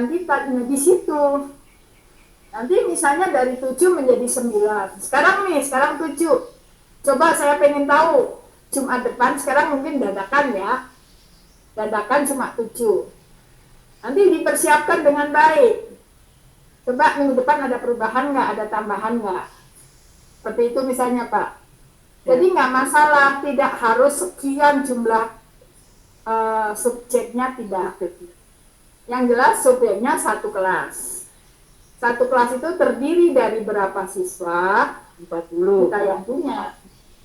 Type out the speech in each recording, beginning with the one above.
kita di situ. Nanti misalnya dari 7 menjadi 9. Sekarang 7. Coba saya pengen tahu Jumat depan, sekarang mungkin dadakan ya. Dadakan cuma 7. Nanti dipersiapkan dengan baik. Coba minggu depan ada perubahan nggak, ada tambahan nggak? Seperti itu misalnya Pak. Jadi nggak masalah, tidak harus sekian jumlah subjeknya, tidak. Yang jelas subjeknya satu kelas. Satu kelas itu terdiri dari berapa siswa? 40. Kita yang punya,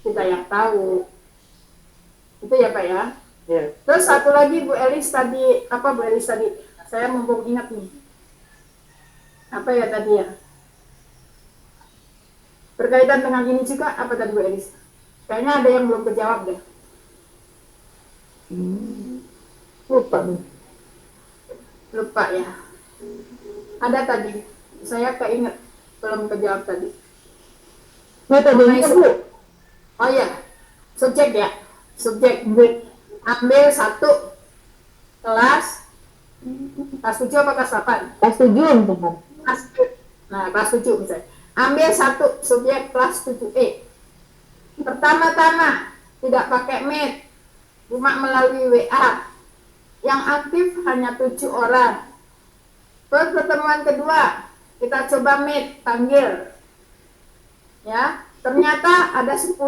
kita yang tahu. Itu ya Pak ya. Terus satu lagi Bu Elis tadi, apa Bu Elis tadi? Saya mumpung ingat nih. Apa ya tadi ya? Berkaitan dengan ini juga, apa tadi Bu Elis? Kayaknya ada yang belum kejawab deh. Lupa nih. Lupa ya. Ada tadi. Saya keinget belum kejawab tadi. Oh ya, subjek ya. Subjek. Ambil satu kelas 7 apa kelas 8? Kelas 7 Tuhan. Nah, kelas 7 misalnya. Ambil satu subjek kelas 7E. Pertama-tama tidak pakai Meet, cuma melalui WA. Yang aktif hanya 7 orang. Terus pertemuan kedua kita coba Meet, panggil. Ya, ternyata ada 10.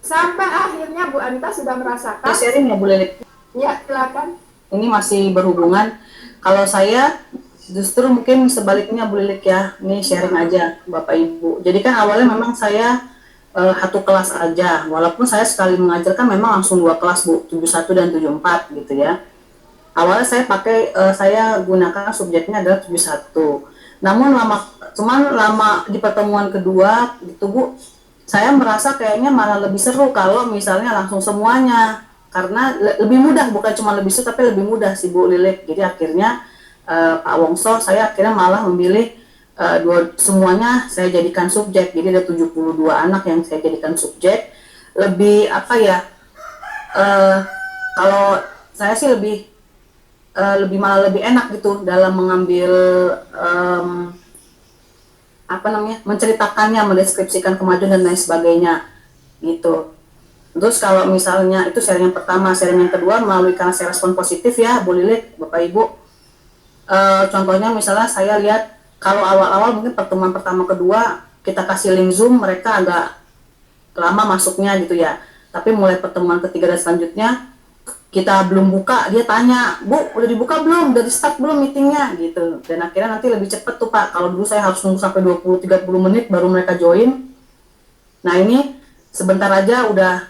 Sampai akhirnya Bu Anita sudah merasakan. Sharing ya Bu Lilik? Ya, silakan. Ini masih berhubungan. Kalau saya justru mungkin sebaliknya Bu Lilik ya. Ini sharing aja Bapak Ibu. Jadi kan awalnya memang saya satu kelas aja, walaupun saya sekali mengajarkan memang langsung 2 kelas Bu, 71 dan 74 gitu ya. Awalnya saya pakai, saya gunakan subjeknya adalah 71. Namun lama di pertemuan kedua gitu Bu, saya merasa kayaknya malah lebih seru kalau misalnya langsung semuanya, karena lebih mudah, bukan cuma lebih seru tapi lebih mudah sih Bu Lilik. Jadi akhirnya Pak Wongso, saya akhirnya malah memilih semuanya saya jadikan subjek. Jadi ada 72 anak yang saya jadikan subjek. Lebih apa ya, kalau saya sih malah lebih enak gitu dalam mengambil menceritakannya, mendeskripsikan kemajuan dan lain sebagainya gitu. Terus kalau misalnya itu sharing yang pertama, sharing yang kedua melalui, karena saya respon positif ya Bu Lilik, Bapak Ibu. Contohnya misalnya saya lihat kalau awal-awal mungkin pertemuan pertama kedua kita kasih link Zoom, mereka agak lama masuknya gitu ya. Tapi mulai pertemuan ketiga dan selanjutnya kita belum buka, dia tanya, Bu udah dibuka belum? Udah di start belum meetingnya? Gitu. Dan akhirnya nanti lebih cepet tuh Pak. Kalau dulu saya harus nunggu sampai 20-30 menit baru mereka join. Nah ini sebentar aja udah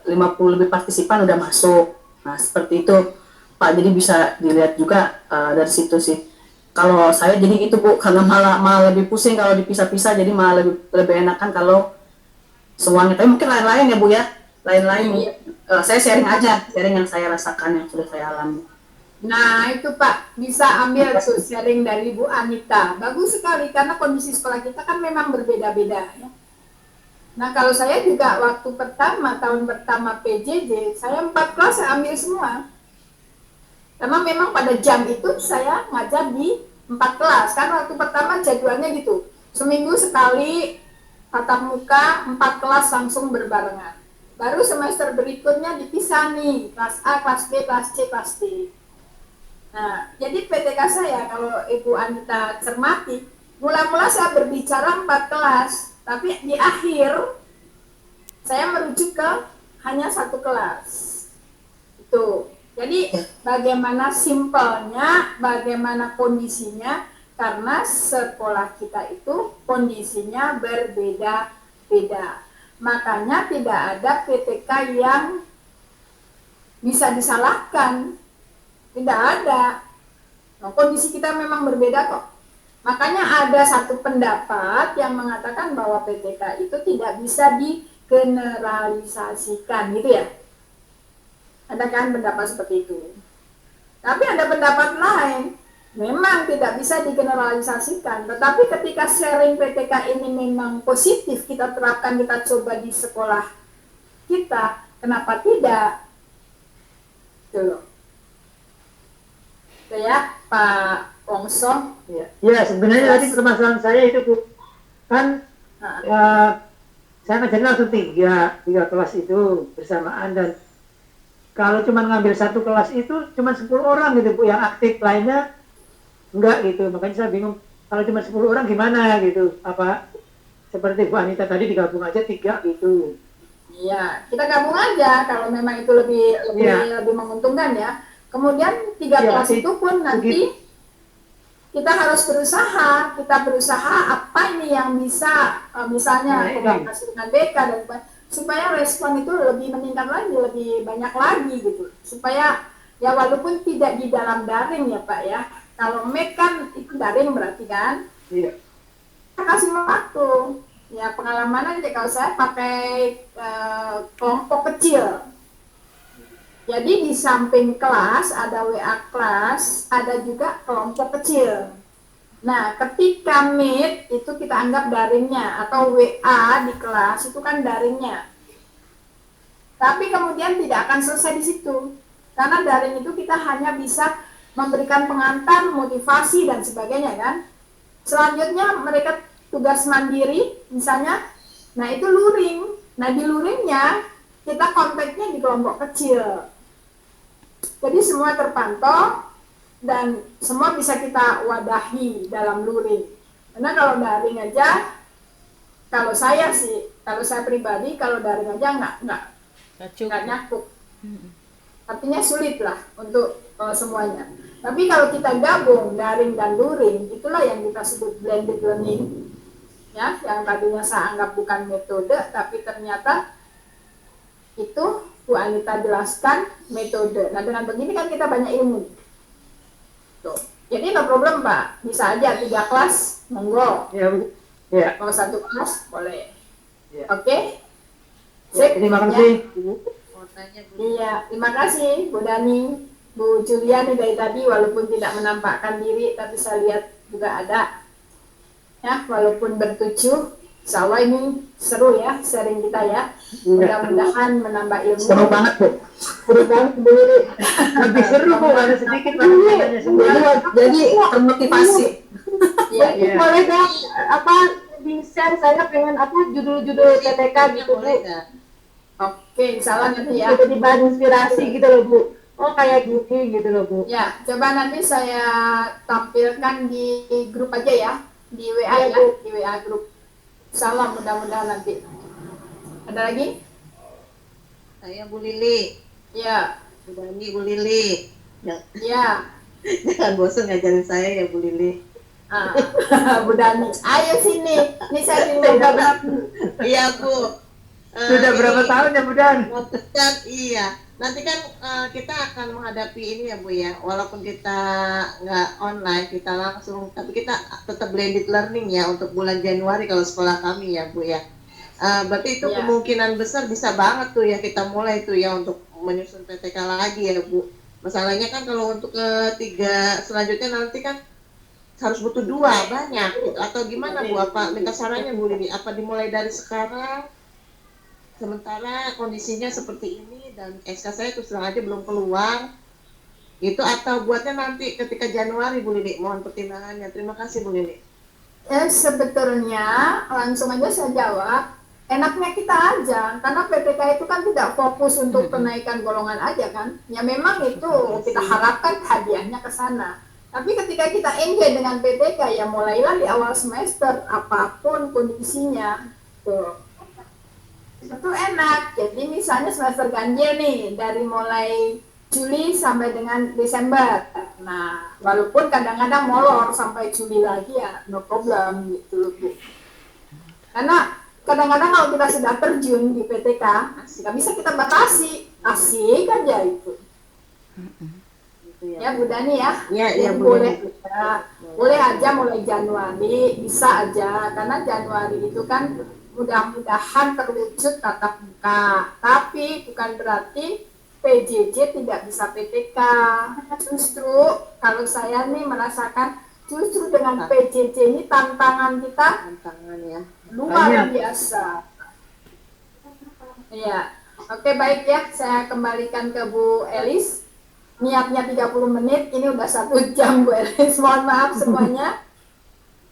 50 lebih partisipan udah masuk. Nah seperti itu Pak, jadi bisa dilihat juga dari situ sih. Kalau saya jadi gitu Bu, karena malah lebih pusing kalau dipisah-pisah, jadi malah lebih enakan kalau semuanya. Tapi mungkin lain-lain ya Bu ya, lain-lain. Saya sharing aja, sharing yang saya rasakan, yang sudah saya alami. Nah itu Pak, bisa ambil tuh sharing dari Bu Anita. Bagus sekali, karena kondisi sekolah kita kan memang berbeda-beda ya. Nah kalau saya juga waktu tahun pertama PJJ, saya 4 kelas saya ambil semua. Karena memang pada jam itu saya ngajar di 4 kelas, kan waktu pertama jadwalnya gitu. Seminggu sekali tatap muka, 4 kelas langsung berbarengan. Baru semester berikutnya dipisah nih, kelas A, kelas B, kelas C, kelas D. Nah, jadi PTK saya kalau Ibu Anita cermati, mula-mula saya berbicara 4 kelas, tapi di akhir saya merujuk ke hanya 1 kelas. Itu. Jadi bagaimana simpelnya, bagaimana kondisinya, karena sekolah kita itu kondisinya berbeda-beda. Makanya tidak ada PTK yang bisa disalahkan. Tidak ada. Nah, kondisi kita memang berbeda kok. Makanya ada satu pendapat yang mengatakan bahwa PTK itu tidak bisa digeneralisasikan, gitu ya. Ada kan pendapat seperti itu. Tapi ada pendapat lain, memang tidak bisa digeneralisasikan. Tetapi ketika sharing PTK ini memang positif, kita terapkan, kita coba di sekolah kita, kenapa tidak? Gitu loh. Itu ya, Pak Wongso. Ya, ya sebenarnya tadi permasalahan saya itu Bu, kan Nah, ya, saya ngajarin langsung tiga kelas itu bersamaan, dan kalau cuma ngambil satu kelas itu cuma 10 orang gitu Bu yang aktif, lainnya enggak gitu. Makanya saya bingung kalau cuma 10 orang gimana gitu, apa seperti Bu Anita tadi digabung aja 3 gitu. iya, kita gabung aja kalau memang itu lebih menguntungkan ya. Kemudian 3 kelas itu pun nanti kita harus berusaha apa ini yang bisa misalnya komunikasi dengan BK dan supaya respon itu lebih meningkat lagi, lebih banyak lagi gitu. Supaya ya walaupun tidak di dalam daring ya Pak ya. Kalau MEK kan itu daring berarti kan. Iya. Kita kasih waktu. Ya pengalaman aja kalau saya pakai kelompok kecil. Jadi di samping kelas ada WA kelas, ada juga kelompok kecil. Nah, ketika Meet itu kita anggap daringnya, atau WA di kelas itu kan daringnya. Tapi kemudian tidak akan selesai di situ. Karena daring itu kita hanya bisa memberikan pengantar, motivasi dan sebagainya kan. Selanjutnya mereka tugas mandiri misalnya, nah itu luring. Nah di luringnya kita kontaknya di kelompok kecil. Jadi semua terpantau dan semua bisa kita wadahi dalam luring. Karena kalau daring aja, kalau saya pribadi kalau daring aja nggak nyakup. Artinya sulit lah untuk semuanya. Tapi kalau kita gabung daring dan luring, itulah yang kita sebut blended learning. Ya, yang tadinya saya anggap bukan metode, tapi ternyata itu Bu Anita jelaskan metode. Nah dengan begini kan kita banyak ilmu. Tuh. Jadi no problem Pak, bisa aja 3 kelas, monggo. Ya Bu. Ya. Mau 1 kelas, boleh. Ya. Oke? Ya, terima kasih. Ya. Iya, terima kasih Bu Dani, Bu Juliani dari tadi walaupun tidak menampakkan diri, tapi saya lihat juga ada. Ya, walaupun bertujuh. Insya Allah ini seru ya sharing kita ya. Mudah-mudahan menambah ilmu. Seru banget Bu. Seru banget Bu. Lebih seru Bu, ada sedikit banget semua. Jadi termotivasi. Iya, iya. Boleh dong di share, saya pengen judul-judul PTK gitu Bu. Oke, insya Allah nanti ya. Jadi bahan inspirasi gitu loh Bu. Oh kayak gini gitu loh Bu. Ya, coba nanti saya tampilkan di grup aja ya, di WA ya, di WA grup. Salam mudah-mudahan nanti. Ada lagi? Saya Bu Lili. Ya. Bu Dani, Bu Lili. Ya. Jangan bosan ngajarin saya ya Bu Lili. Bu Dani. Ayo sini. Ini saya diundang. Iya Bu. Sudah berapa tahun ya Bu Dan? Iya. Nanti kan kita akan menghadapi ini ya Bu ya. Walaupun kita nggak online, kita langsung, tapi kita tetap blended learning ya untuk bulan Januari kalau sekolah kami ya Bu ya. Berarti itu kemungkinan besar bisa banget tuh ya kita mulai tuh ya untuk menyusun PTK lagi ya Bu. Masalahnya kan kalau untuk ketiga selanjutnya nanti kan harus butuh 2 banyak gitu. Atau gimana Bu? Apa minta sarannya Bu Lili? Apa dimulai dari sekarang? Sementara kondisinya seperti ini dan SK saya terus terang aja belum keluar itu, atau buatnya nanti ketika Januari Bu Lili, mohon pertimbangannya. Terima kasih Bu Lili. Sebetulnya langsung aja saya jawab, enaknya kita aja, karena PTK itu kan tidak fokus untuk kenaikan golongan aja kan, ya memang itu kita harapkan hadiahnya ke sana. Tapi ketika kita engage dengan PTK ya mulailah di awal semester apapun kondisinya tuh. Itu enak. Jadi misalnya semester ganjil nih dari mulai Juli sampai dengan Desember. Nah, walaupun kadang-kadang molor sampai Juli lagi ya no problem gitu loh Bu. Karena kadang-kadang kalau kita sudah terjun di PTK, nggak bisa kita batasi, asik aja itu. Ya Bu Dani ya. Iya boleh. Boleh aja mulai Januari, bisa aja karena Januari itu kan mudah-mudahan terwujud tatap muka, tapi bukan berarti PJJ tidak bisa PTK. Justru kalau saya nih merasakan justru dengan PJJ ini tantangan kita ya luar biasa. Iya, oke baik ya, saya kembalikan ke Bu Elis. niatnya 30 menit, ini udah 1 jam Bu Elis. Mohon maaf semuanya.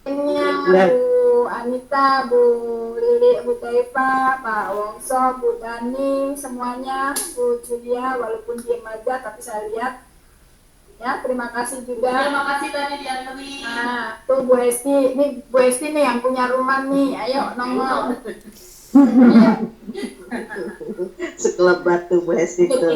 Ini Bu Anita, Bu Lili, Bu Taifa, Pak Wongso, Bu Dani, semuanya, Bu Julia, walaupun diem aja tapi saya lihat. Ya, terima kasih juga. Terima kasih tadi diantri. Nah, tuh Bu Esti, ini Bu Esti nih yang punya rumah nih, ayo nongol. Sekelap batu Bu Esti itu.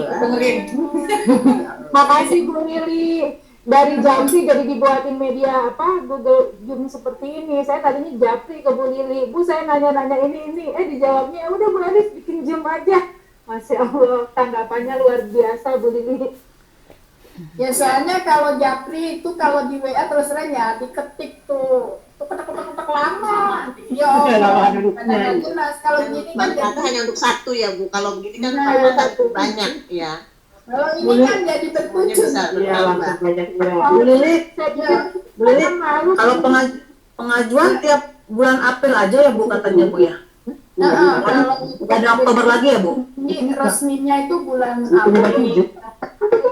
Makasih Bu Lili. Dari Jamsi jadi dibuatin media apa Google Zoom seperti ini. Saya tadinya japri ke Bu Lili. Bu, saya nanya-nanya ini. Dijawabnya, udah Bu Elis bikin Zoom aja. Masya Allah, tanggapannya luar biasa Bu Lili. Ya soalnya kalau Japri itu kalau di WA terus terang ya diketik tuh ketek lama. Lama duduknya. Kadang-kadang jelas. Kalau gini kan Ternyata hanya untuk satu ya Bu. Kalau begini kan Nah, kalau satu. banyak ya. kalau ini kan jadi Semuanya bertujuh. bisa Iya, bertambah. langsung banyak ya. Bu Lili, Saya pikir Bu Lili, malu. kalau pengajuan tiap bulan April aja ya Bu katanya Bu ya. Nah, kalau Nggak ada Oktober lagi ya Bu? ini resminya itu bulan Itu April. tujuh.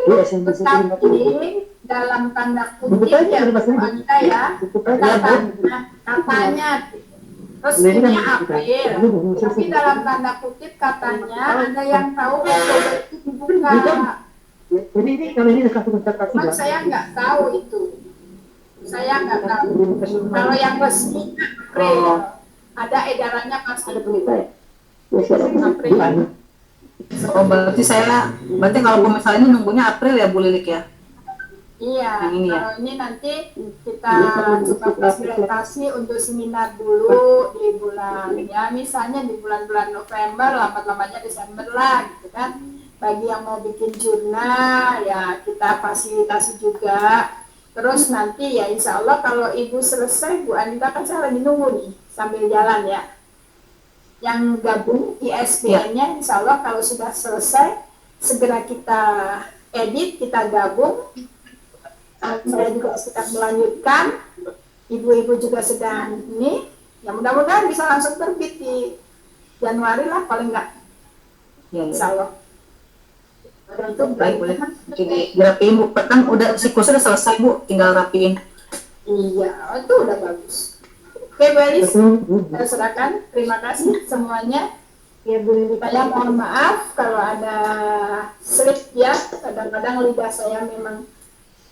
Iya, SMP terima kasih. Tapi dalam tanda kutip Betul aja, ya terima kasih. Bu Anita ya, Betul aja, Bu. katanya resminya April, tapi dalam tanda kutip katanya ada yang tahu Oktober itu dibuka. Jadi ini kalau ini satu konsentrasi Cuman saya nggak tahu itu. Saya nggak tahu. Kalau yang resmi April, ada edarannya pasti April. Oh berarti kalau misalnya ini nunggunya April ya Bu Lilik ya? Iya, Yang ini ya? kalau ini nanti kita coba fasilitasi untuk seminar dulu di bulan, ya misalnya di bulan-bulan November, lambat-lambatnya Desember lah gitu kan. Bagi yang mau bikin jurnal, ya kita fasilitasi juga. Terus nanti ya insya Allah kalau Ibu selesai, Bu Anita kan saya lagi nunggu nih, sambil jalan ya. Yang gabung ISBN-nya insya Allah kalau sudah selesai, segera kita edit, kita gabung. Saya juga sedang melanjutkan, ibu-ibu juga sedang ini, ya mudah-mudahan bisa langsung terbit di Januari lah paling enggak, Iya. insya Allah. Itu Baik boleh. Jadi dirapiin Bu, kan udah siklusnya udah selesai Bu, tinggal rapiin. Iya, itu udah bagus. Oke Bu Elis, saya serahkan. Terima kasih semuanya. Ya Bu Lili. Saya mohon maaf kalau ada slip ya, kadang-kadang lidah saya memang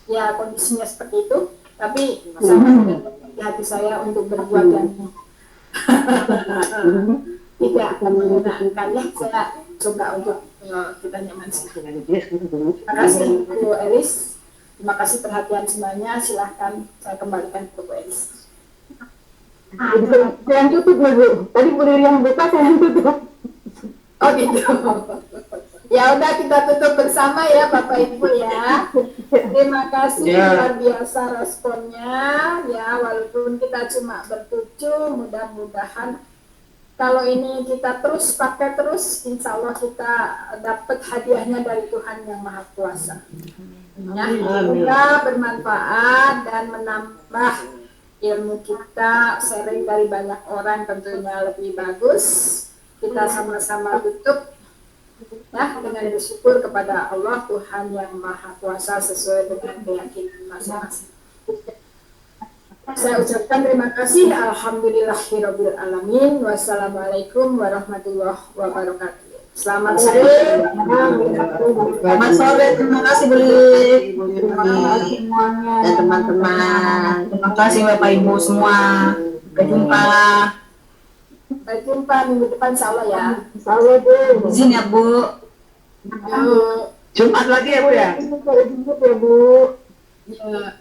ya kondisinya seperti itu, tapi sama di hati saya untuk berbuat dan tidak menggunakannya, saya coba untuk kita nyaman sih. Terima kasih Bu Elis, terima kasih perhatian semuanya. Silahkan saya kembalikan ke Bu Elis. Saya yang tutup ya Bu. Tadi Bu Lili yang buka, saya yang tutup. Oh gitu. Ya udah kita tutup bersama ya Bapak Ibu ya. Terima kasih luar biasa responnya ya, walaupun kita cuma bertujuh, mudah-mudahan kalau ini kita terus pakai terus, insya Allah kita dapat hadiahnya dari Tuhan yang Maha Kuasa. Ya, semoga bermanfaat dan menambah ilmu kita, sharing dari banyak orang tentunya lebih bagus. Kita sama-sama tutup ya dengan bersyukur kepada Allah Tuhan yang Maha Kuasa sesuai dengan keyakinan masing-masing. Saya ucapkan terima kasih. Alhamdulillahirabbil alamin. Wassalamualaikum warahmatullahi wabarakatuh. Selamat sore. Selamat sore, terima kasih Bu Lilik. Semuanya. Dan teman-teman. Terima kasih Bapak Ibu semua. Sampai jumpa. Sampai jumpa minggu depan insya Allah ya. Salam Bu. Izin ya Bu. Yuk. Jumat lagi ya Bu ya? Sampai jumpa ya Bu. Ya.